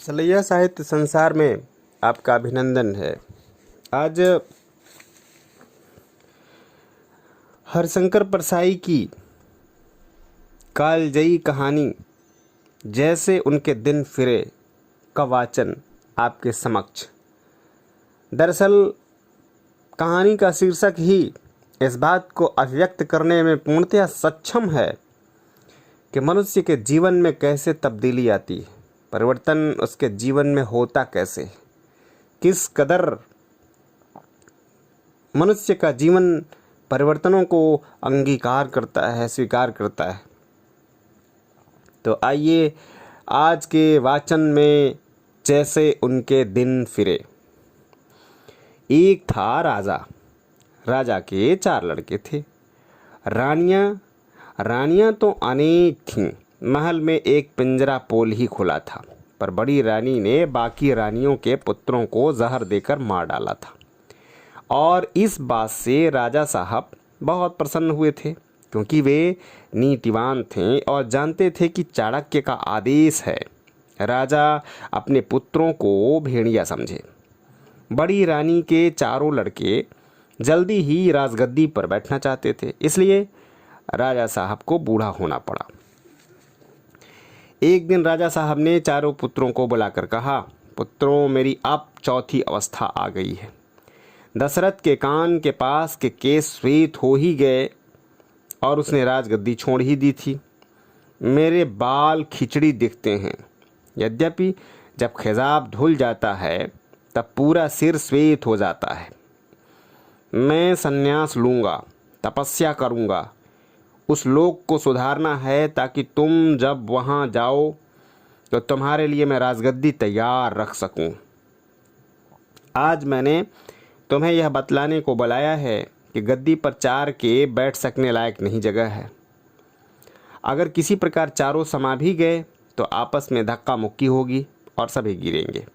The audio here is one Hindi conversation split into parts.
सलैया साहित्य संसार में आपका अभिनंदन है। आज हरशंकर परसाई की कालजयी कहानी जैसे उनके दिन फिरे का वाचन आपके समक्ष। दरअसल कहानी का शीर्षक ही इस बात को अभिव्यक्त करने में पूर्णतः सक्षम है कि मनुष्य के जीवन में कैसे तब्दीली आती है, परिवर्तन उसके जीवन में होता कैसे, किस कदर मनुष्य का जीवन परिवर्तनों को अंगीकार करता है, स्वीकार करता है। तो आइए आज के वाचन में जैसे उनके दिन फिरे। एक था राजा के 4 लड़के थे। रानियां तो अनेक थीं। महल में एक पिंजरा पोल ही खुला था, पर बड़ी रानी ने बाकी रानियों के पुत्रों को जहर देकर मार डाला था। और इस बात से राजा साहब बहुत प्रसन्न हुए थे, क्योंकि वे नीतिवान थे और जानते थे कि चाणक्य का आदेश है राजा अपने पुत्रों को भेड़िया समझे। बड़ी रानी के 4 लड़के जल्दी ही राजगद्दी पर बैठना चाहते थे, इसलिए राजा साहब को बूढ़ा होना पड़ा। एक दिन राजा साहब ने 4 पुत्रों को बुलाकर कहा, पुत्रों, मेरी अब चौथी अवस्था आ गई है। दशरथ के कान के पास के केस श्वेत हो ही गए और उसने राजगद्दी छोड़ ही दी थी। मेरे बाल खिचड़ी दिखते हैं। यद्यपि जब खिजाब धुल जाता है तब पूरा सिर श्वेत हो जाता है। मैं संन्यास लूँगा, तपस्या करूँगा। उस लोक को सुधारना है ताकि तुम जब वहाँ जाओ तो तुम्हारे लिए मैं राजगद्दी तैयार रख सकूं। आज मैंने तुम्हें यह बतलाने को बुलाया है कि गद्दी पर 4 के बैठ सकने लायक नहीं जगह है। अगर किसी प्रकार चारों समा भी गए तो आपस में धक्का मुक्की होगी और सभी गिरेंगे।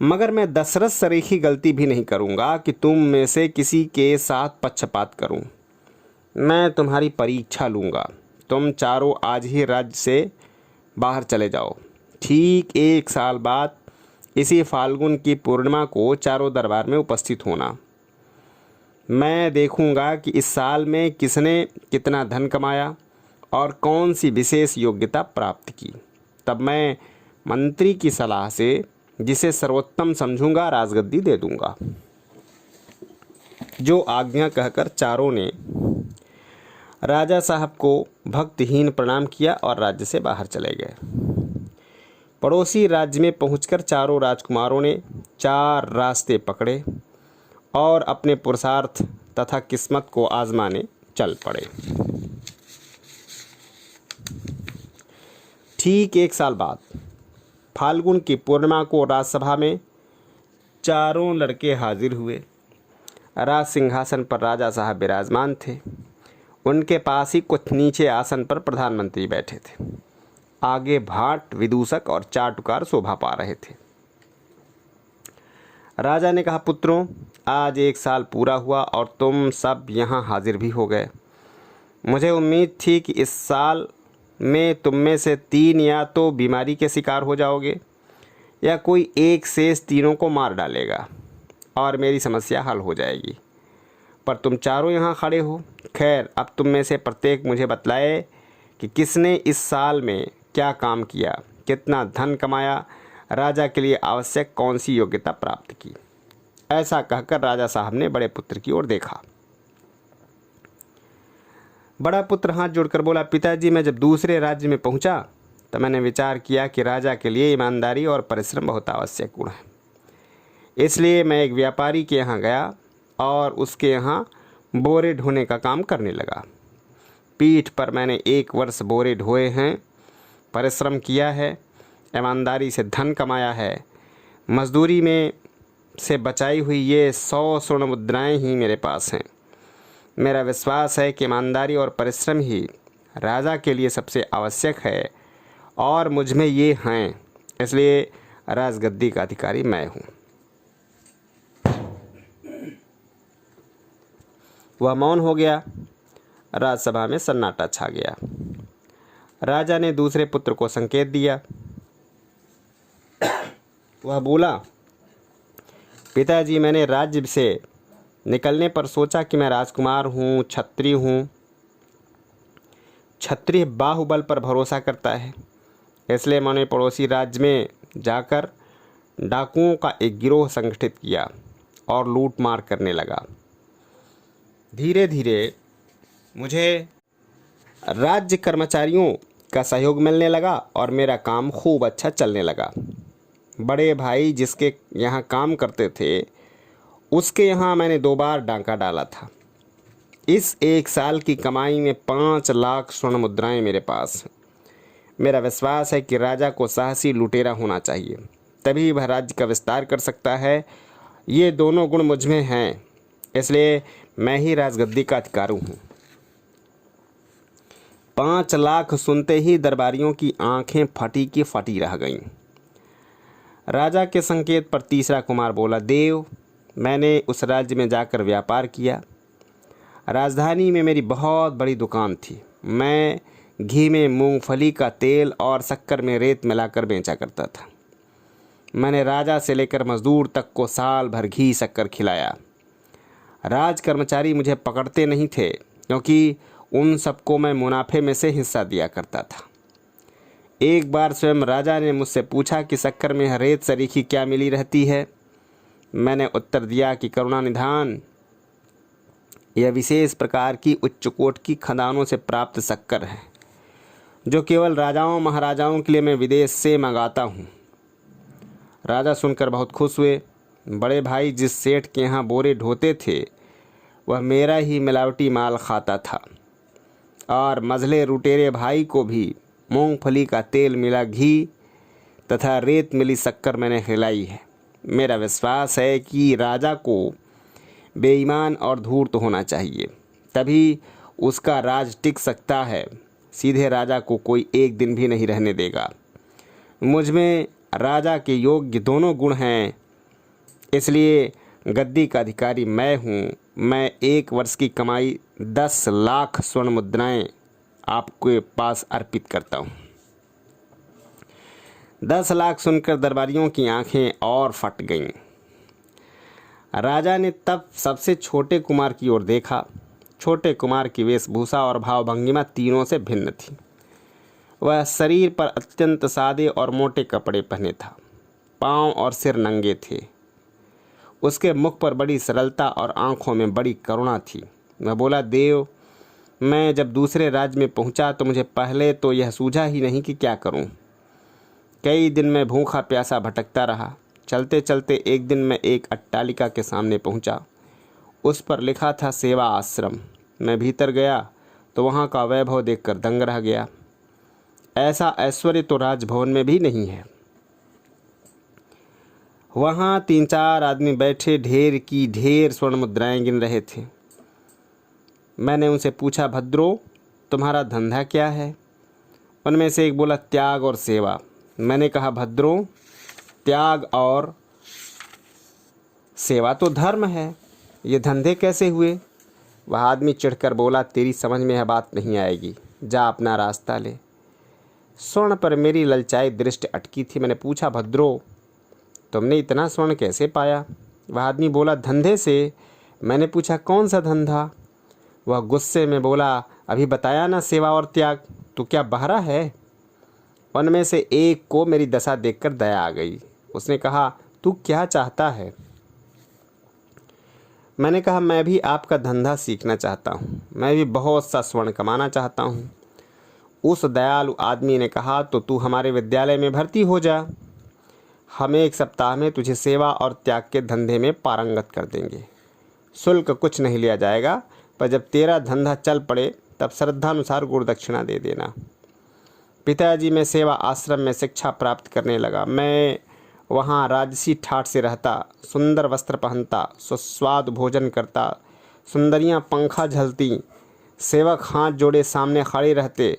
मगर मैं दशरथ सरीखी गलती भी नहीं करूँगा कि तुम में से किसी के साथ पक्षपात करूँ। मैं तुम्हारी परीक्षा लूँगा। तुम चारों आज ही राज्य से बाहर चले जाओ। ठीक 1 साल बाद इसी फाल्गुन की पूर्णिमा को चारों दरबार में उपस्थित होना। मैं देखूँगा कि इस साल में किसने कितना धन कमाया और कौन सी विशेष योग्यता प्राप्त की। तब मैं मंत्री की सलाह से जिसे सर्वोत्तम समझूंगा राजगद्दी दे दूंगा। जो आज्ञा कहकर चारों ने राजा साहब को भक्तिहीन प्रणाम किया और राज्य से बाहर चले गए। पड़ोसी राज्य में पहुंचकर चारों राजकुमारों ने 4 रास्ते पकड़े और अपने पुरुषार्थ तथा किस्मत को आजमाने चल पड़े। ठीक 1 साल बाद फाल्गुन की पूर्णिमा को राजसभा में चारों लड़के हाजिर हुए। राज सिंहासन पर राजा साहब विराजमान थे। उनके पास ही कुछ नीचे आसन पर प्रधानमंत्री बैठे थे। आगे भाट, विदूषक और चाटुकार शोभा पा रहे थे। राजा ने कहा, पुत्रों, आज 1 साल पूरा हुआ और तुम सब यहाँ हाजिर भी हो गए। मुझे उम्मीद थी कि इस साल में तुम में से 3 या तो बीमारी के शिकार हो जाओगे या कोई एक शेष तीनों को मार डालेगा और मेरी समस्या हल हो जाएगी। पर तुम चारों यहाँ खड़े हो। खैर, अब तुम में से प्रत्येक मुझे बतलाए कि किसने इस साल में क्या काम किया, कितना धन कमाया, राजा के लिए आवश्यक कौन सी योग्यता प्राप्त की। ऐसा कहकर राजा साहब ने बड़े पुत्र की ओर देखा। बड़ा पुत्र हाथ जोड़कर बोला, पिताजी, मैं जब दूसरे राज्य में पहुंचा तो मैंने विचार किया कि राजा के लिए ईमानदारी और परिश्रम बहुत आवश्यक गुण है। इसलिए मैं एक व्यापारी के यहाँ गया और उसके यहाँ बोरे ढोने का काम करने लगा। पीठ पर मैंने 1 वर्ष बोरे ढोए हैं, परिश्रम किया है, ईमानदारी से धन कमाया है। मजदूरी में से बचाई हुई ये 100 स्वर्ण मुद्राएं ही मेरे पास हैं। मेरा विश्वास है कि ईमानदारी और परिश्रम ही राजा के लिए सबसे आवश्यक है और मुझ में ये हैं, इसलिए राजगद्दी का अधिकारी मैं हूँ। वह मौन हो गया। राजसभा में सन्नाटा छा गया। राजा ने दूसरे पुत्र को संकेत दिया वह बोला, पिताजी, मैंने राज्य से निकलने पर सोचा कि मैं राजकुमार हूँ, क्षत्रिय हूँ। क्षत्रिय बाहुबल पर भरोसा करता है, इसलिए मैंने पड़ोसी राज्य में जाकर डाकुओं का एक गिरोह संगठित किया और लूट मार करने लगा। धीरे धीरे मुझे राज्य कर्मचारियों का सहयोग मिलने लगा और मेरा काम खूब अच्छा चलने लगा। बड़े भाई जिसके यहाँ काम करते थे, उसके यहाँ मैंने 2 बार डांका डाला था। इस 1 साल की कमाई में 5 लाख स्वर्ण मुद्राएं मेरे पास हैं। मेरा विश्वास है कि राजा को साहसी लुटेरा होना चाहिए, तभी वह राज्य का विस्तार कर सकता है। ये दोनों गुण मुझ में हैं, इसलिए मैं ही राजगद्दी का अधिकारी हूँ। 5 लाख सुनते ही दरबारियों की आंखें फटी की फटी रह गईं। राजा के संकेत पर तीसरा कुमार बोला, देव, मैंने उस राज्य में जाकर व्यापार किया। राजधानी में मेरी बहुत बड़ी दुकान थी। मैं घी में मूंगफली का तेल और शक्कर में रेत मिलाकर बेचा करता था। मैंने राजा से लेकर मजदूर तक को साल भर घी शक्कर खिलाया। राज कर्मचारी मुझे पकड़ते नहीं थे, क्योंकि उन सबको मैं मुनाफे में से हिस्सा दिया करता था। एक बार स्वयं राजा ने मुझसे पूछा कि शक्कर में रेत सरीखी क्या मिली रहती है। मैंने उत्तर दिया कि करुणा निधान, यह विशेष प्रकार की उच्च कोट की खदानों से प्राप्त शक्कर है, जो केवल राजाओं महाराजाओं के लिए मैं विदेश से मंगाता हूँ। राजा सुनकर बहुत खुश हुए। बड़े भाई जिस सेठ के यहाँ बोरे ढोते थे, वह मेरा ही मिलावटी माल खाता था, और मझले रुटेरे भाई को भी मूंगफली का तेल मिला घी तथा रेत मिली शक्कर मैंने खिलाई है। मेरा विश्वास है कि राजा को बेईमान और धूर्त होना चाहिए, तभी उसका राज टिक सकता है। सीधे राजा को कोई एक दिन भी नहीं रहने देगा। मुझ में राजा के योग्य दोनों गुण हैं, इसलिए गद्दी का अधिकारी मैं हूँ। मैं 1 वर्ष की कमाई 10 लाख स्वर्ण मुद्राएं आपके पास अर्पित करता हूँ। 10 लाख सुनकर दरबारियों की आंखें और फट गईं। राजा ने तब सबसे छोटे कुमार की ओर देखा। छोटे कुमार की वेशभूषा और भावभंगिमा तीनों से भिन्न थी। वह शरीर पर अत्यंत सादे और मोटे कपड़े पहने था। पाँव और सिर नंगे थे। उसके मुख पर बड़ी सरलता और आंखों में बड़ी करुणा थी। वह बोला, देव, मैं जब दूसरे राज्य में पहुंचा तो मुझे पहले तो यह सूझा ही नहीं कि क्या करूं। कई दिन मैं भूखा प्यासा भटकता रहा। चलते चलते एक दिन मैं एक अट्टालिका के सामने पहुंचा। उस पर लिखा था सेवा आश्रम। मैं भीतर गया तो वहां का वैभव देखकर दंग रह गया। ऐसा ऐश्वर्य तो राजभवन में भी नहीं है। वहाँ 3-4 आदमी बैठे ढेर की ढेर स्वर्ण मुद्राएं गिन रहे थे। मैंने उनसे पूछा, भद्रो, तुम्हारा धंधा क्या है? उनमें से एक बोला, त्याग और सेवा। मैंने कहा, भद्रो, त्याग और सेवा तो धर्म है, ये धंधे कैसे हुए? वह आदमी चिढ़कर बोला, तेरी समझ में यह बात नहीं आएगी, जा अपना रास्ता ले। स्वर्ण पर मेरी ललचाई दृष्टि अटकी थी। मैंने पूछा, भद्रो, तुमने इतना स्वर्ण कैसे पाया? वह आदमी बोला, धंधे से। मैंने पूछा, कौन सा धंधा? वह गुस्से में बोला, अभी बताया ना, सेवा और त्याग। तू क्या बहरा है? उनमें से एक को मेरी दशा देखकर दया आ गई। उसने कहा, तू क्या चाहता है? मैंने कहा, मैं भी आपका धंधा सीखना चाहता हूँ। मैं भी बहुत सा स्वर्ण कमाना चाहता हूँ। उस दयालु आदमी ने कहा, तो तू हमारे विद्यालय में भर्ती हो जा। हम 1 सप्ताह में तुझे सेवा और त्याग के धंधे में पारंगत कर देंगे। शुल्क कुछ नहीं लिया जाएगा, पर जब तेरा धंधा चल पड़े तब श्रद्धानुसार गुरुदक्षिणा दे देना। पिताजी मैं सेवा आश्रम में शिक्षा प्राप्त करने लगा। मैं वहाँ राजसी ठाठ से रहता, सुंदर वस्त्र पहनता, सुस्वाद भोजन करता, सुंदरियाँ पंखा झलती, सेवक हाथ जोड़े सामने खड़े रहते।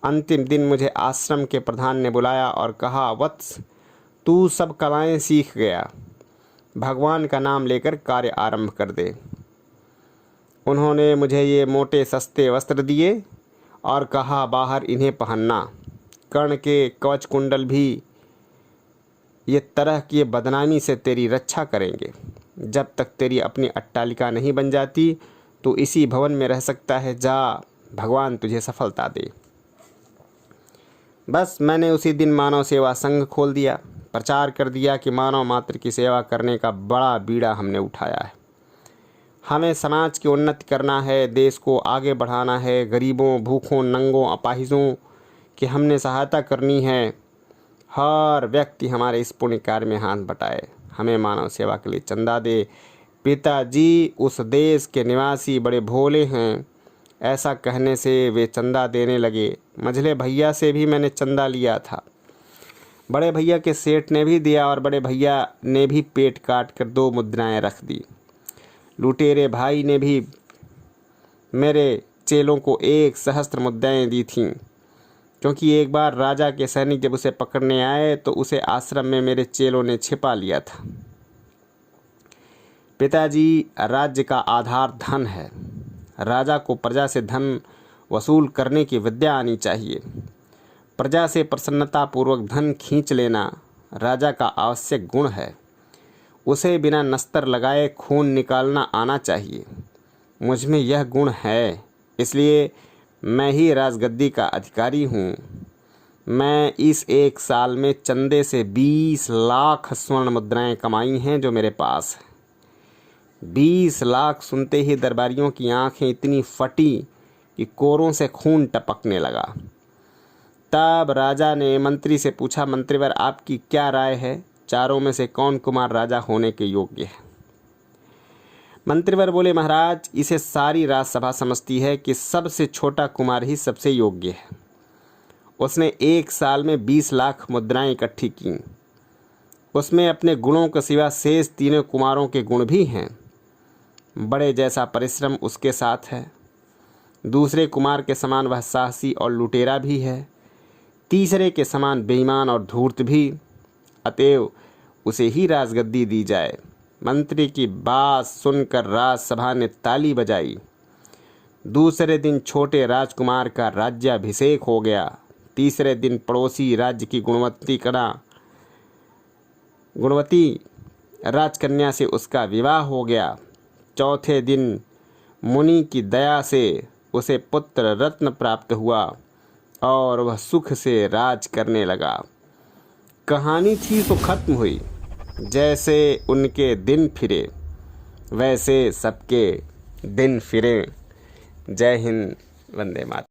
अंतिम दिन मुझे आश्रम के प्रधान ने बुलाया और कहा, वत्स, तू सब कलाएं सीख गया, भगवान का नाम लेकर कार्य आरंभ कर दे। उन्होंने मुझे ये मोटे सस्ते वस्त्र दिए और कहा, बाहर इन्हें पहनना। कर्ण के कवच कुंडल भी ये तरह की बदनामी से तेरी रक्षा करेंगे। जब तक तेरी अपनी अट्टालिका नहीं बन जाती तो इसी भवन में रह सकता है। जा, भगवान तुझे सफलता दे। बस मैंने उसी दिन मानव सेवा संघ खोल दिया। प्रचार कर दिया कि मानव मात्र की सेवा करने का बड़ा बीड़ा हमने उठाया है। हमें समाज की उन्नति करना है, देश को आगे बढ़ाना है, गरीबों, भूखों, नंगों, अपाहिजों की हमने सहायता करनी है। हर व्यक्ति हमारे इस पुण्य कार्य में हाथ बटाए, हमें मानव सेवा के लिए चंदा दे। पिताजी उस देश के निवासी बड़े भोले हैं। ऐसा कहने से वे चंदा देने लगे। मझले भैया से भी मैंने चंदा लिया था। बड़े भैया के सेठ ने भी दिया और बड़े भैया ने भी पेट काट कर 2 मुद्राएं रख दी। लुटेरे भाई ने भी मेरे चेलों को 1 सहस्त्र मुद्राएं दी थीं, क्योंकि एक बार राजा के सैनिक जब उसे पकड़ने आए तो उसे आश्रम में मेरे चेलों ने छिपा लिया था। पिताजी, राज्य का आधार धन है। राजा को प्रजा से धन वसूल करने की विद्या आनी चाहिए। प्रजा से प्रसन्नतापूर्वक धन खींच लेना राजा का आवश्यक गुण है। उसे बिना नस्तर लगाए खून निकालना आना चाहिए। मुझ में यह गुण है, इसलिए मैं ही राजगद्दी का अधिकारी हूँ। मैं इस 1 साल में चंदे से 20 लाख स्वर्ण मुद्राएं कमाई हैं जो मेरे पास है। 20 लाख सुनते ही दरबारियों की आंखें इतनी फटी कि कोरों से खून टपकने लगा। तब राजा ने मंत्री से पूछा, मंत्रीवर आपकी क्या राय है, चारों में से कौन कुमार राजा होने के योग्य है? मंत्रीवर बोले, महाराज, इसे सारी राजसभा समझती है कि सबसे छोटा कुमार ही सबसे योग्य है। उसने 1 साल में 20 लाख मुद्राएं इकट्ठी की। उसमें अपने गुणों के सिवा शेष 3 कुमारों के गुण भी हैं। बड़े जैसा परिश्रम उसके साथ है। दूसरे कुमार के समान वह साहसी और लुटेरा भी है। तीसरे के समान बेईमान और धूर्त भी। अतएव उसे ही राजगद्दी दी जाए। मंत्री की बात सुनकर राजसभा ने ताली बजाई। दूसरे दिन छोटे राजकुमार का राज्याभिषेक हो गया। तीसरे दिन पड़ोसी राज्य की गुणवती राजकन्या से उसका विवाह हो गया। चौथे दिन मुनि की दया से उसे पुत्र रत्न प्राप्त हुआ और वह सुख से राज करने लगा। कहानी थी तो खत्म हुई। जैसे उनके दिन फिरे वैसे सबके दिन फिरे। जय हिंद, वंदे मातरम।